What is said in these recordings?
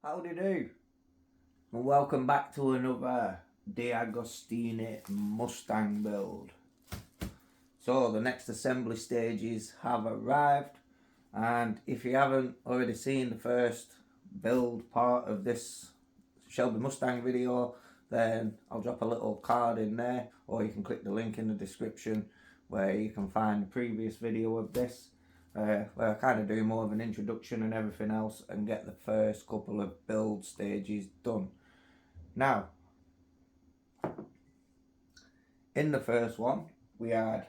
Howdy do, and welcome back to another DeAgostini Mustang build. So the next assembly stages have arrived, and if you haven't already seen the first build part of this Shelby Mustang video, then I'll drop a little card in there, or you can click the link in the description where you can find the previous video of this. Where I kind of do more of an introduction and everything else and get the first couple of build stages done. Now, in the first one, we had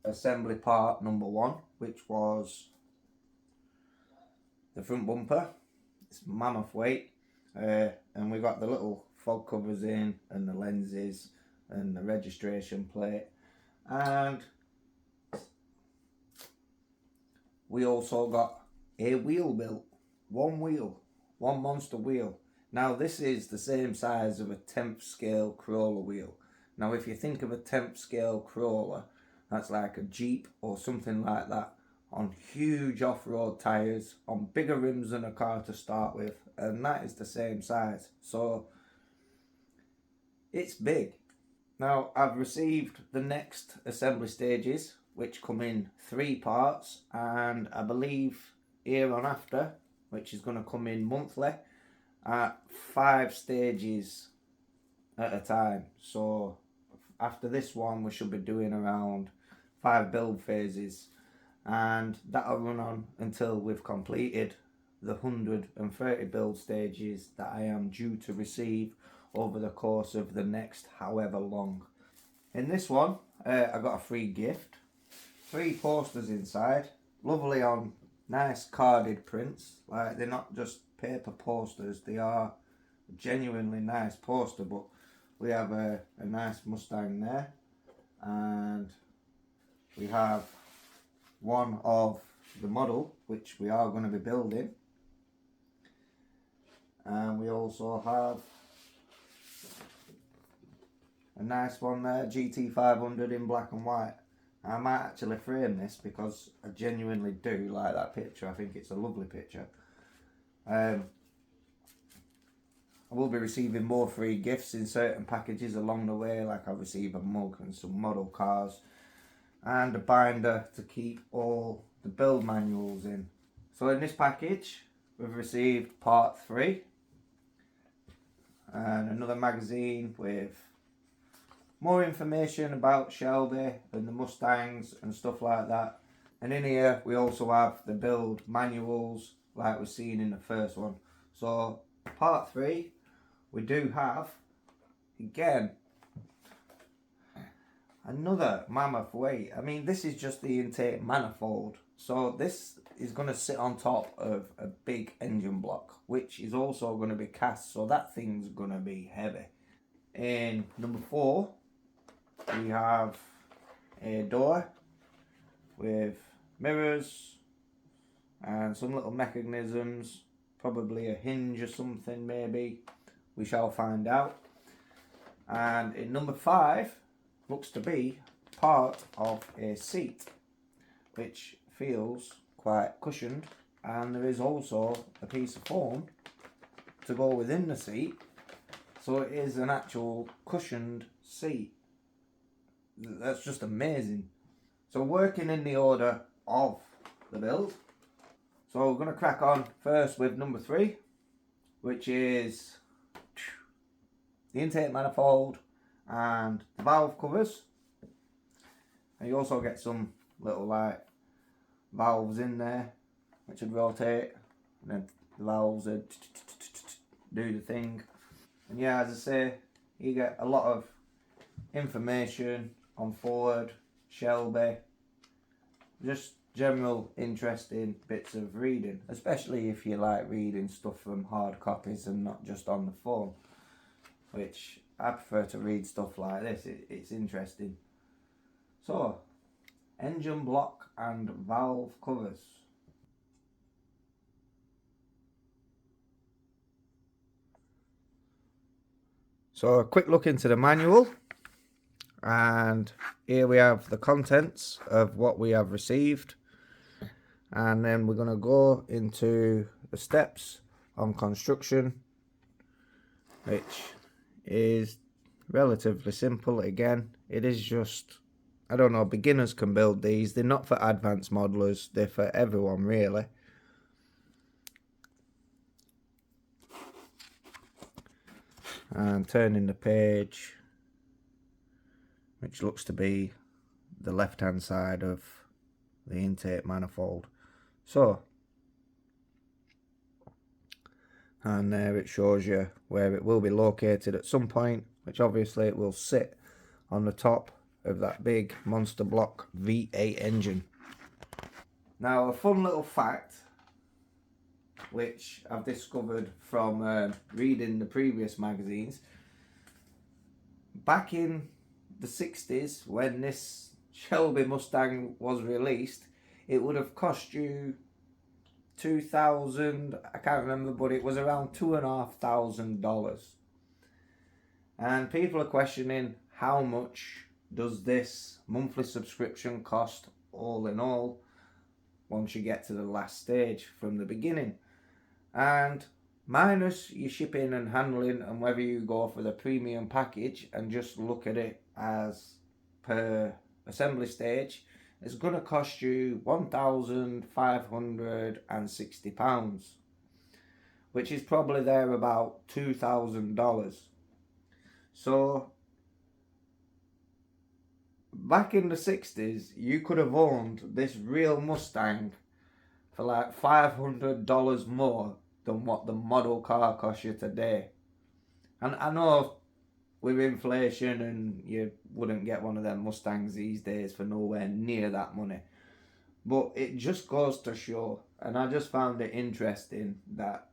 assembly part number 1, which was the front bumper. It's mammoth weight, and we got the little fog covers in and the lenses and the registration plate, and we also got a wheel built. One wheel, one monster wheel. Now this is the same size of a 10th scale crawler wheel. Now if you think of a 10th scale crawler, that's like a Jeep or something like that, on huge off-road tyres, on bigger rims than a car to start with, and that is the same size. So it's big. Now I've received the next assembly stages, which come in 3 parts, and I believe here on after, which is going to come in monthly, at 5 stages at a time. So after this one we should be doing around 5 build phases, and that'll run on until we've completed the 130 build stages that I am due to receive over the course of the next however long. In this one I got a free gift. 3 posters inside, lovely on nice carded prints. Like, they're not just paper posters, they are a genuinely nice poster. But we have a nice Mustang there, and we have one of the model which we are going to be building, and we also have a nice one there, GT500 in black and white. I might actually frame this because I genuinely do like that picture. I think it's a lovely picture. I will be receiving more free gifts in certain packages along the way, like I'll receive a mug and some model cars and a binder to keep all the build manuals in. So in this package we've received part 3 and another magazine with more information about Shelby and the Mustangs and stuff like that. And in here we also have the build manuals like we've seen in the first one. So part 3 we do have, again, another mammoth weight. I mean, this is just the intake manifold. So this is going to sit on top of a big engine block, which is also going to be cast, so that thing's going to be heavy. In number 4 we have a door with mirrors and some little mechanisms, probably a hinge or something maybe, we shall find out. And in number 5 looks to be part of a seat, which feels quite cushioned, and there is also a piece of foam to go within the seat, so it is an actual cushioned seat. That's just amazing. So working in the order of the build, so we're going to crack on first with number 3, which is the intake manifold and the valve covers. And you also get some little like valves in there which would rotate, and then the valves would do the thing. And yeah, as I say, you get a lot of information on Ford, Shelby, just general interesting bits of reading, especially if you like reading stuff from hard copies and not just on the phone, which I prefer to read stuff like this. It's interesting. So, engine block and valve covers. So a quick look into the manual. And here we have the contents of what we have received, and then we're going to go into the steps on construction, which is relatively simple. Again, it is just, I don't know, beginners can build these. They're not for advanced modelers, they're for everyone really. And turning the page, which looks to be the left hand side of the intake manifold. So, and there it shows you where it will be located at some point, which obviously it will sit on the top of that big monster block V8 engine. Now, a fun little fact which I've discovered from reading the previous magazines, back in the 60s when this Shelby Mustang was released, it would have cost you 2,000, I can't remember, but it was around $2,500. And people are questioning how much does this monthly subscription cost all in all once you get to the last stage from the beginning. And minus your shipping and handling, and whether you go for the premium package and just look at it as per assembly stage, it's going to cost you £1,560, which is probably there about $2,000. So back in the 60s, you could have owned this real Mustang for like $500 more than what the model car costs you today. And I know with inflation, and you wouldn't get one of them Mustangs these days for nowhere near that money. But it just goes to show, and I just found it interesting that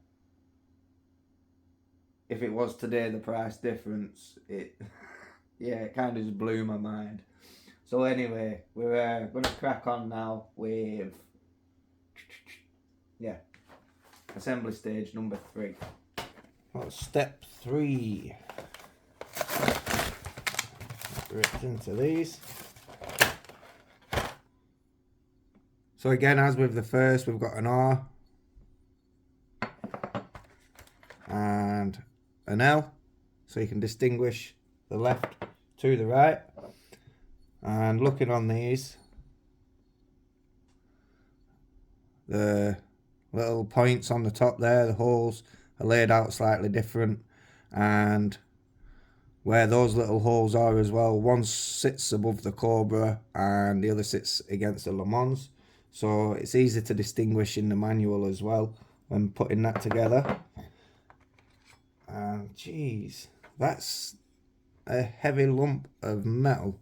if it was today, the price difference, it kind of just blew my mind. So anyway, we're going to crack on now with assembly stage number 3. Well, step 3. Ripped into these. So again, as with the first, we've got an R and an L, so you can distinguish the left to the right. And looking on these, the little points on the top there, the holes are laid out slightly different, and where those little holes are as well, one sits above the Cobra and the other sits against the Le Mans, so it's easy to distinguish in the manual as well when putting that together. And geez, that's a heavy lump of metal.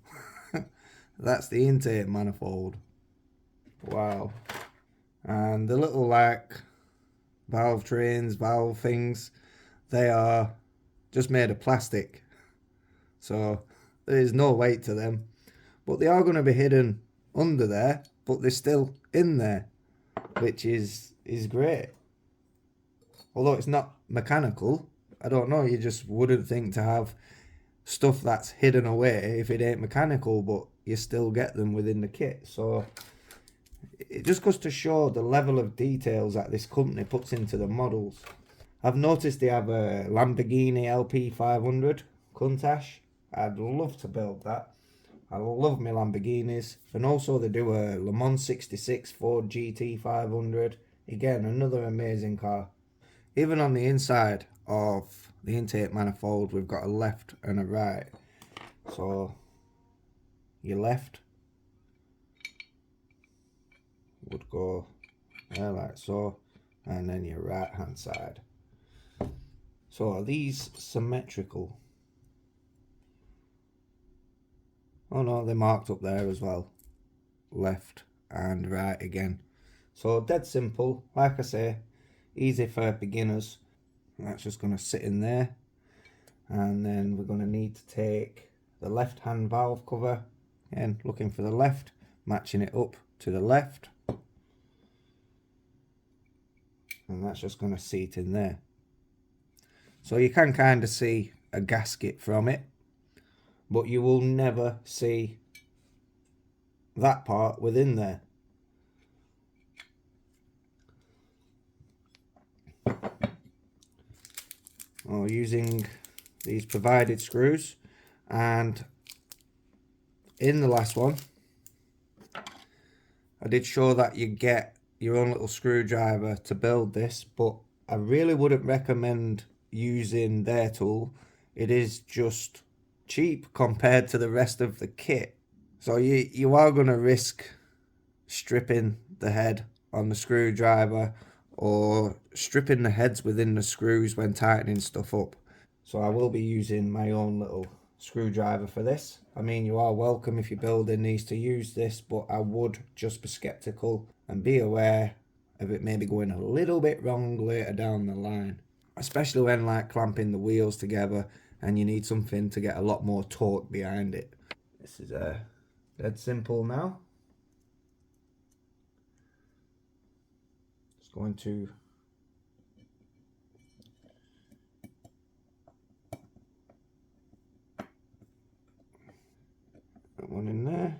That's the intake manifold. Wow. And the little like valve trains, valve things, they are just made of plastic, so there is no weight to them, but they are going to be hidden under there, but they're still in there, which is great. Although it's not mechanical, I don't know, you just wouldn't think to have stuff that's hidden away if it ain't mechanical, but you still get them within the kit. So it just goes to show the level of details that this company puts into the models. I've noticed they have a Lamborghini LP500 Countach. I'd love to build that. I love my Lamborghinis. And also they do a Le Mans 66 Ford GT500. Again, another amazing car. Even on the inside of the intake manifold, we've got a left and a right. So your left would go there like so, and then your right hand side. So are these symmetrical? Oh no, they're marked up there as well, left and right again. So dead simple, like I say, easy for beginners. That's just going to sit in there, and then we're going to need to take the left hand valve cover, and looking for the left, matching it up to the left, and that's just going to seat in there. So you can kind of see a gasket from it, but you will never see that part within there. or using these provided screws. And in the last one, I did show that you get your own little screwdriver to build this, but I really wouldn't recommend using their tool. It is just cheap compared to the rest of the kit. So you are going to risk stripping the head on the screwdriver or stripping the heads within the screws when tightening stuff up. So I will be using my own little screwdriver for this. I mean, you are welcome if you're building these to use this, but I would just be skeptical and be aware of it maybe going a little bit wrong later down the line, especially when like clamping the wheels together and you need something to get a lot more torque behind it. This is dead simple now. Just going to put one in there,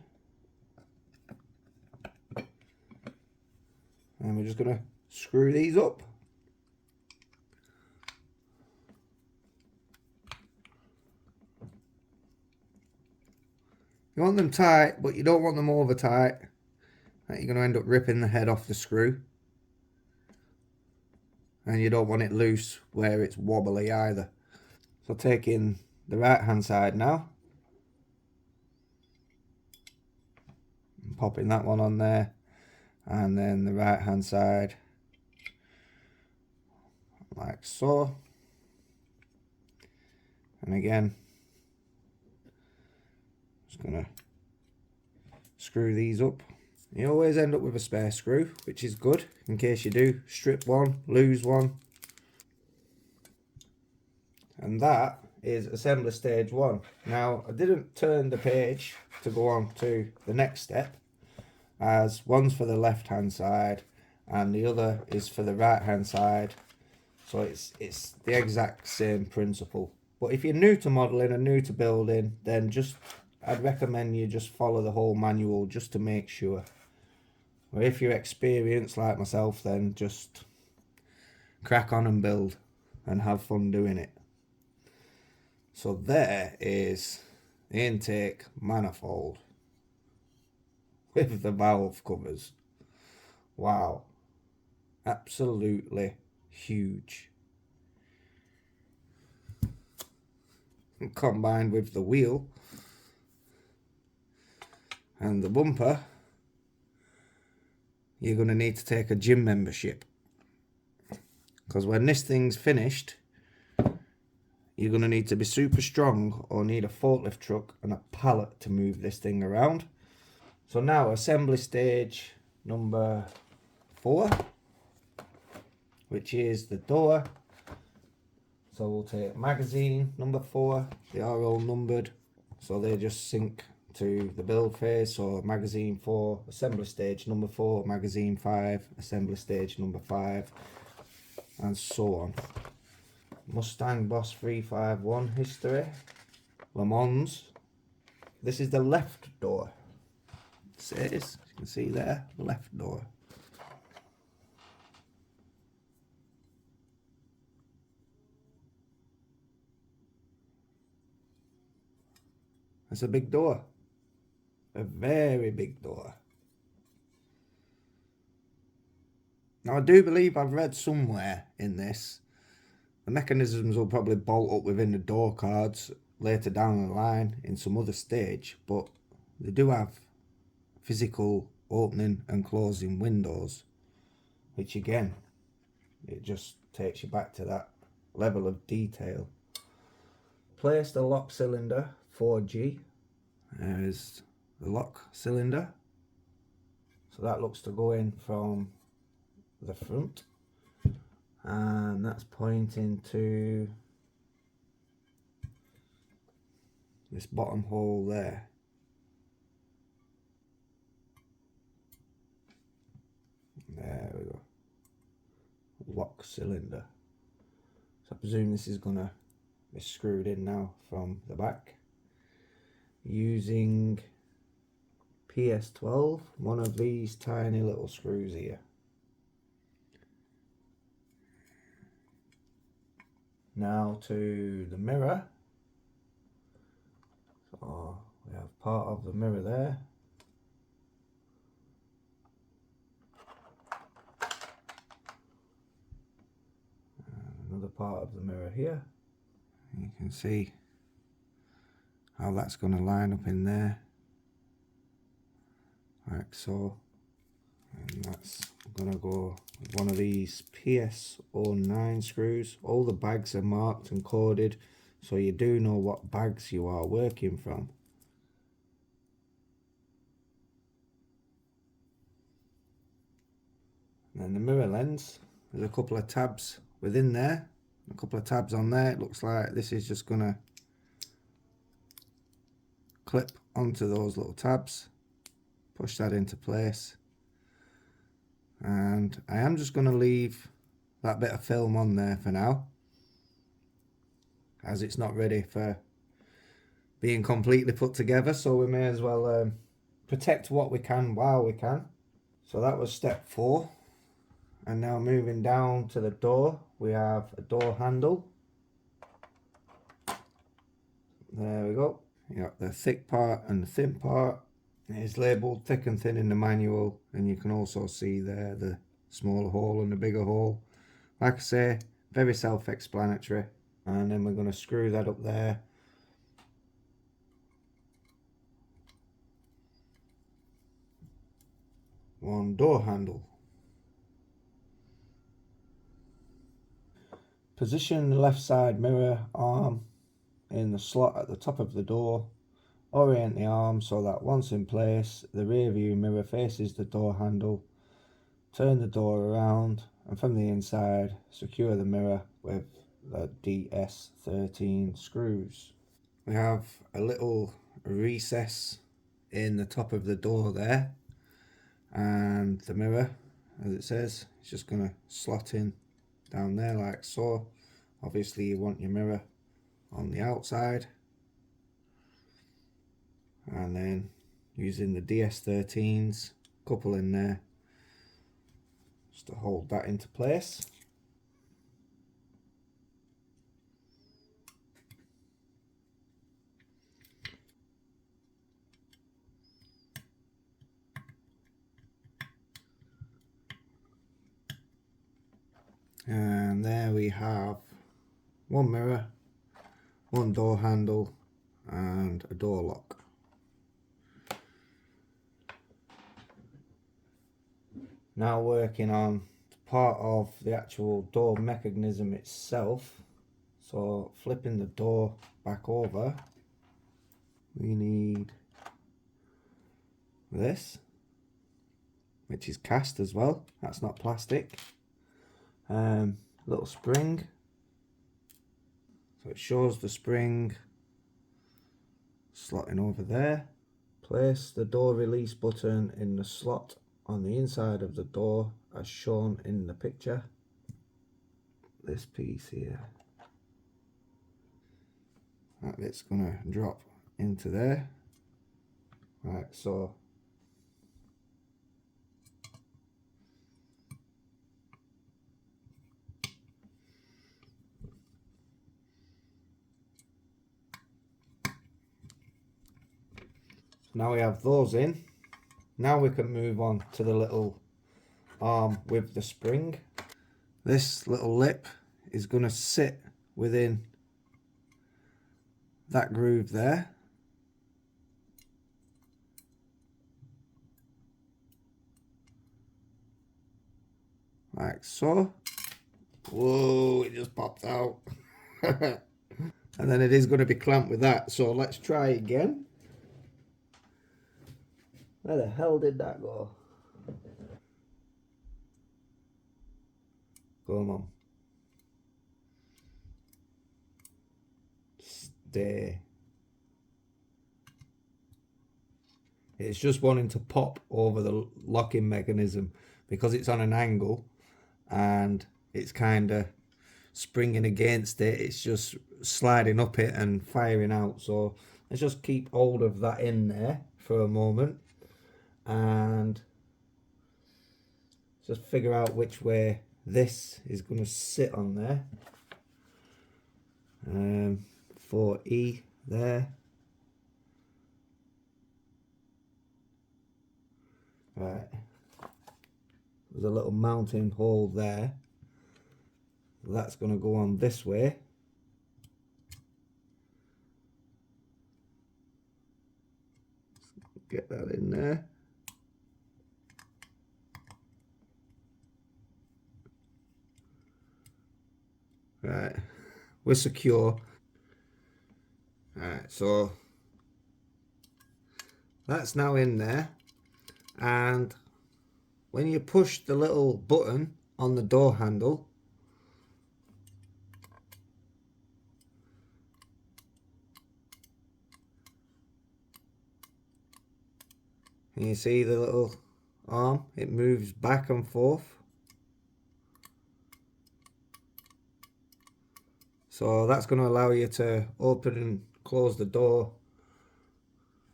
and we're just going to screw these up. You want them tight, but you don't want them over tight. You're going to end up ripping the head off the screw. And you don't want it loose where it's wobbly either. So taking the right hand side now, and popping that one on there, and then the right hand side like so. And again, just gonna screw these up. You always end up with a spare screw, which is good in case you do strip one, lose one. And that is assembly stage 1. Now, I didn't turn the page to go on to the next step, as one's for the left hand side and the other is for the right hand side. So it's the exact same principle. But if you're new to modelling and new to building, then I'd recommend you just follow the whole manual just to make sure. Or if you're experienced like myself, then just crack on and build and have fun doing it. So there is the intake manifold with the valve covers. Wow, absolutely huge. And combined with the wheel and the bumper, you're going to need to take a gym membership, because when this thing's finished, you're going to need to be super strong or need a forklift truck and a pallet to move this thing around. So now assembly stage number 4, which is the door. So we'll take magazine number 4. They are all numbered, so they just sync to the build phase. So magazine 4, assembly stage number 4, magazine 5, assembly stage number 5, and so on. Mustang Boss 351 history, Le Mans. This is the left door. It says, as you can see there, left door. It's a big door, a very big door. Now I do believe I've read somewhere in this, the mechanisms will probably bolt up within the door cards later down the line in some other stage, but they do have physical opening and closing windows, which again, it just takes you back to that level of detail. Place the lock cylinder 4G. There's the lock cylinder. So that looks to go in from the front. And that's pointing to this bottom hole there. There we go. Lock cylinder. So I presume this is going to be screwed in now from the back using PS12, one of these tiny little screws here. Now to the mirror. So we have part of the mirror there. And another part of the mirror here. You can see how that's going to line up in there. Like so. And that's going to go with one of these PS09 screws. All the bags are marked and coded, so you do know what bags you are working from. And then the mirror lens, there's a couple of tabs within there, a couple of tabs on there. It looks like this is just going to clip onto those little tabs, push that into place. And I am just going to leave that bit of film on there for now, as it's not ready for being completely put together, so we may as well protect what we can while we can. So that was step 4. And now moving down to the door, we have a door handle. There we go. You got the thick part and the thin part. It is labelled thick and thin in the manual, and you can also see there the smaller hole and the bigger hole. Like I say, very self-explanatory. And then we're going to screw that up there. One door handle. Position the left side mirror arm in the slot at the top of the door. Orient the arm so that once in place, the rear view mirror faces the door handle. Turn the door around, and from the inside, secure the mirror with the DS13 screws. We have a little recess in the top of the door there, and the mirror, as it says, is just going to slot in down there like so. Obviously you want your mirror on the outside, and then using the DS13s, couple in there just to hold that into place. And there we have one mirror, one door handle, and a door lock. Now working on part of the actual door mechanism itself. So flipping the door back over, we need this, which is cast as well. That's not plastic. Little spring. So it shows the spring slotting over there. Place the door release button in the slot on the inside of the door as shown in the picture. This piece here, that bit's gonna drop into there, like so. Now we have those in. Now we can move on to the little arm with the spring. This little lip is going to sit within that groove there. Like so. Whoa, it just popped out. And then it is going to be clamped with that. So let's try again. Where the hell did that go? Come on. Stay. It's just wanting to pop over the locking mechanism because it's on an angle and it's kind of springing against it. It's just sliding up it and firing out. So let's just keep hold of that in there for a moment and just figure out which way this is going to sit on there. 4E there. Right, there's a little mounting hole there. That's going to go on this way. Get that in there. Right, we're secure. Alright, so that's now in there, and when you push the little button on the door handle, and you see the little arm, it moves back and forth. So that's going to allow you to open and close the door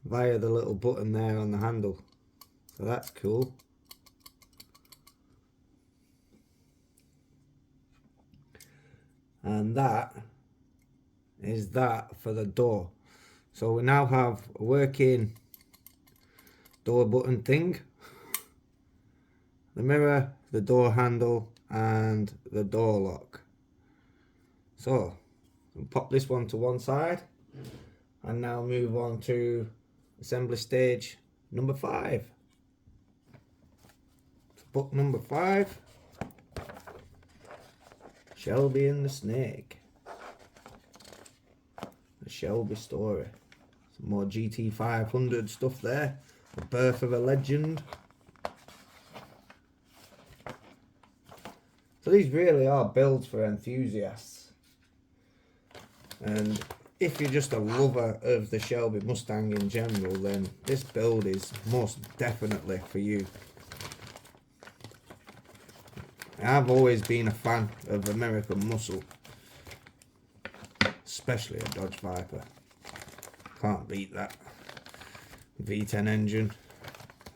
via the little button there on the handle. So that's cool. And that is that for the door. So we now have a working door button thing, the mirror, the door handle, and the door lock. So I'll pop this one to one side and now move on to assembly stage number 5. So book number 5, Shelby and the Snake. The Shelby story. Some more GT500 stuff there. The birth of a legend. So these really are builds for enthusiasts. And if you're just a lover of the Shelby Mustang in general, then this build is most definitely for you. I've always been a fan of American muscle, especially a Dodge Viper. Can't beat that V10 engine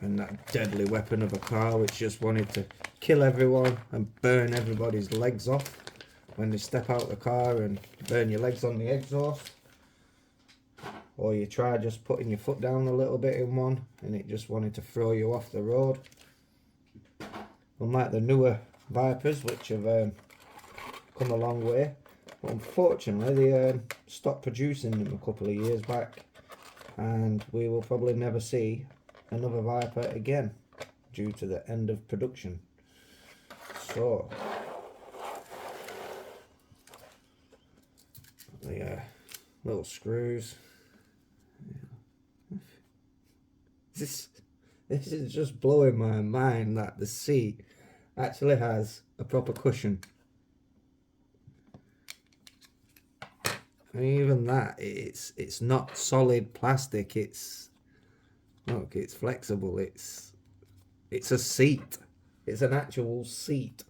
and that deadly weapon of a car which just wanted to kill everyone and burn everybody's legs off when they step out the car and burn your legs on the exhaust. Or you try just putting your foot down a little bit in one and it just wanted to throw you off the road. Unlike the newer Vipers, which have come a long way, but unfortunately they stopped producing them a couple of years back, and we will probably never see another Viper again due to the end of production. So the little screws. This is just blowing my mind that the seat actually has a proper cushion. And even that, it's not solid plastic. It's look, it's flexible. It's a seat. It's an actual seat.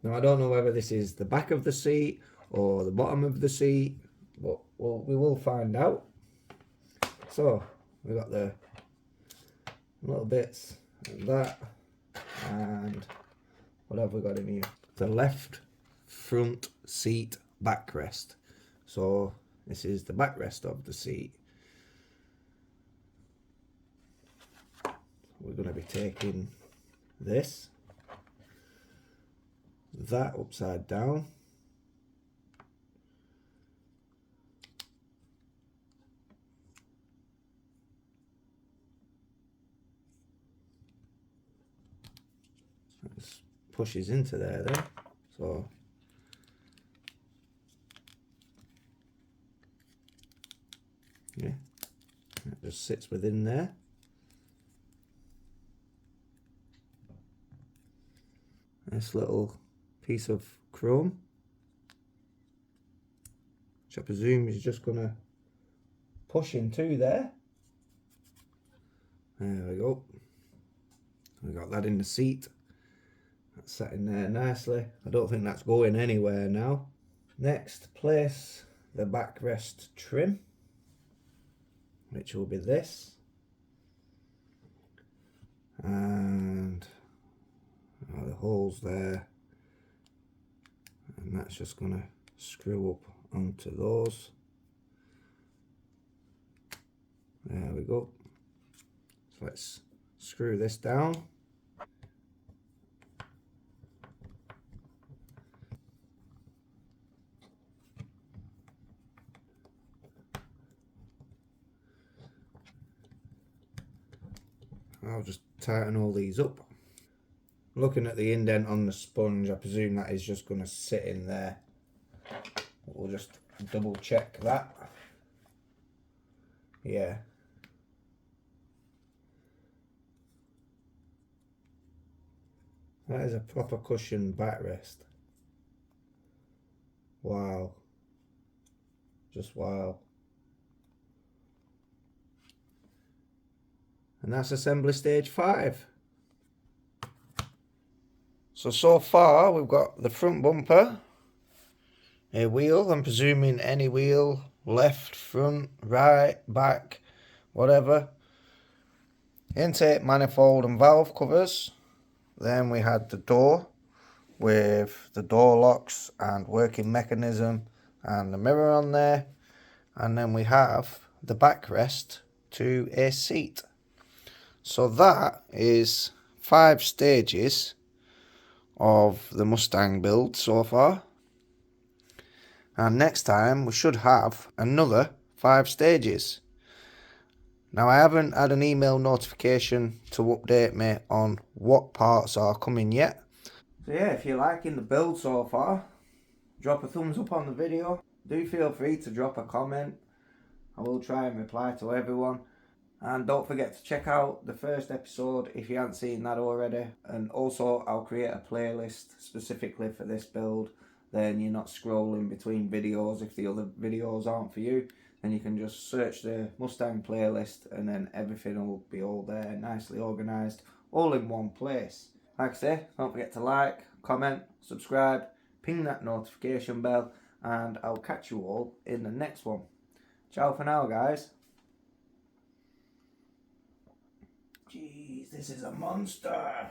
Now I don't know whether this is the back of the seat or the bottom of the seat, but we will find out. So we got the little bits of that, and what have we got in here? The left front seat backrest. So this is the backrest of the seat. We're going to be taking this, that upside down, this pushes into there then, so yeah, that just sits within there. This little piece of chrome, which I presume is just going to push into there. There we go. We got that in the seat. That's sat in there nicely. I don't think that's going anywhere now. Next, place the backrest trim, which will be this. And the holes there. And that's just going to screw up onto those. There we go. So let's screw this down. I'll just tighten all these up. Looking at the indent on the sponge, I presume that is just going to sit in there. We'll just double check that. Yeah. That is a proper cushioned backrest. Wow. Just wow. And that's assembly stage 5. So far we've got the front bumper, a wheel, I'm presuming any wheel, left, front, right, back, whatever. Intake manifold and valve covers. Then we had the door with the door locks and working mechanism and the mirror on there. And then we have the backrest to a seat. So that is 5 stages of the Mustang build so far. And next time we should have another 5 stages. Now I haven't had an email notification to update me on what parts are coming yet. So yeah, if you're liking the build so far, drop a thumbs up on the video. Do feel free to drop a comment. I will try and reply to everyone. And don't forget to check out the first episode if you haven't seen that already. And also I'll create a playlist specifically for this build. Then you're not scrolling between videos if the other videos aren't for you. Then you can just search the Mustang playlist and then everything will be all there, nicely organised, all in one place. Like I say, don't forget to like, comment, subscribe, ping that notification bell, and I'll catch you all in the next one. Ciao for now, guys. Jeez, this is a monster.